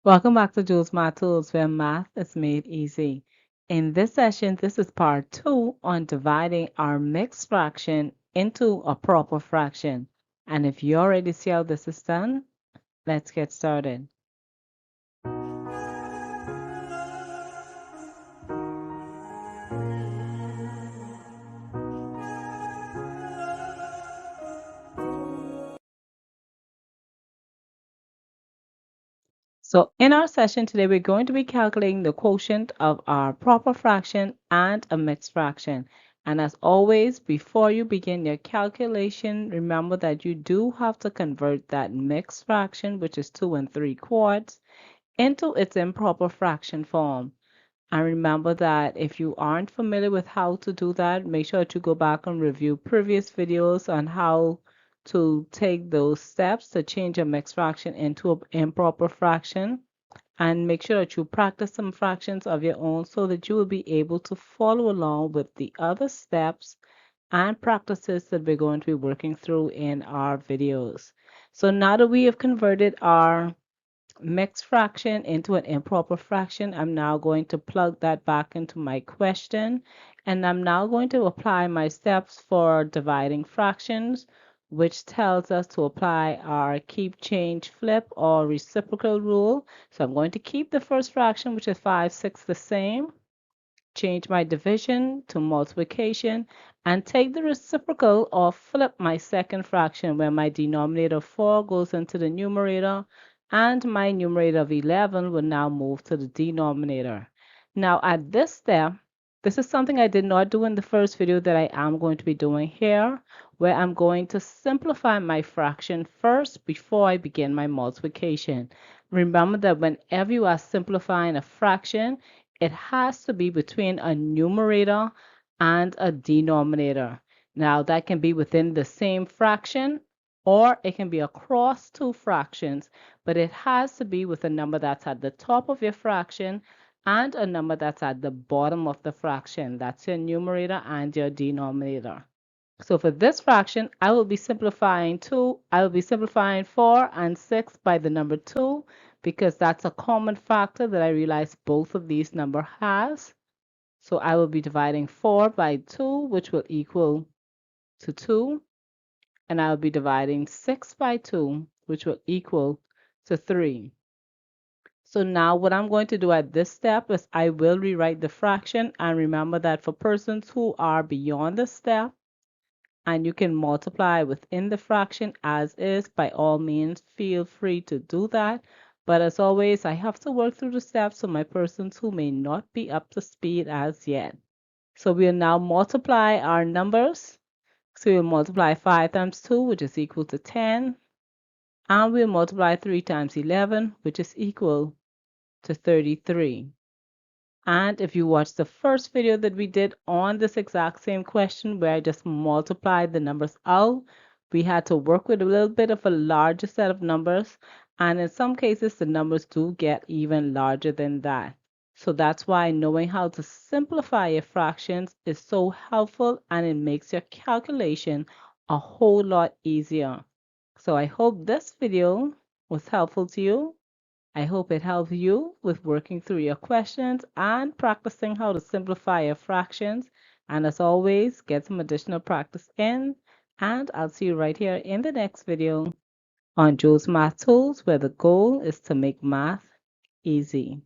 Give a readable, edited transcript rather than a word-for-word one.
Welcome back to Jules Math Tools, where math is made easy. In this session, this is part 2 on dividing our mixed fraction into a proper fraction. And if you already see how this is done, let's get started. So in our session today, we're going to be calculating the quotient of our proper fraction and a mixed fraction. And as always, before you begin your calculation, remember that you do have to convert that mixed fraction, which is 2 3/4, into its improper fraction form. And remember that if you aren't familiar with how to do that, make sure to go back and review previous videos on how to take those steps to change a mixed fraction into an improper fraction. And make sure that you practice some fractions of your own so that you will be able to follow along with the other steps and practices that we're going to be working through in our videos. So now that we have converted our mixed fraction into an improper fraction, I'm now going to plug that back into my question, and I'm now going to apply my steps for dividing fractions, which tells us to apply our keep, change, flip, or reciprocal rule. So I'm going to keep the first fraction, which is 5/6, the same, change my division to multiplication, and take the reciprocal or flip my second fraction where my denominator 4 goes into the numerator and my numerator of 11 will now move to the denominator. Now at this step, this is something I did not do in the first video that I am going to be doing here, where I'm going to simplify my fraction first before I begin my multiplication. Remember that whenever you are simplifying a fraction, it has to be between a numerator and a denominator. Now, that can be within the same fraction or it can be across two fractions, but it has to be with a number that's at the top of your fraction and a number that's at the bottom of the fraction. That's your numerator and your denominator. So for this fraction, I will be simplifying 4 and 6 by the number 2 because that's a common factor that I realize both of these numbers has. So I will be dividing 4 by 2, which will equal to 2. And I will be dividing 6 by 2, which will equal to 3. So now what I'm going to do at this step is I will rewrite the fraction. And remember that for persons who are beyond the step, and you can multiply within the fraction as is, by all means, feel free to do that. But as always, I have to work through the steps for my persons who may not be up to speed as yet. So we'll now multiply our numbers. So we'll multiply 5 times 2, which is equal to 10. And we'll multiply 3 times 11, which is equal to 33. And if you watch the first video that we did on this exact same question where I just multiplied the numbers out, we had to work with a little bit of a larger set of numbers. And in some cases, the numbers do get even larger than that. So that's why knowing how to simplify your fractions is so helpful and it makes your calculation a whole lot easier. So I hope this video was helpful to you. I hope it helped you with working through your questions and practicing how to simplify your fractions. And as always, get some additional practice in. And I'll see you right here in the next video on Jules Math Tools, where the goal is to make math easy.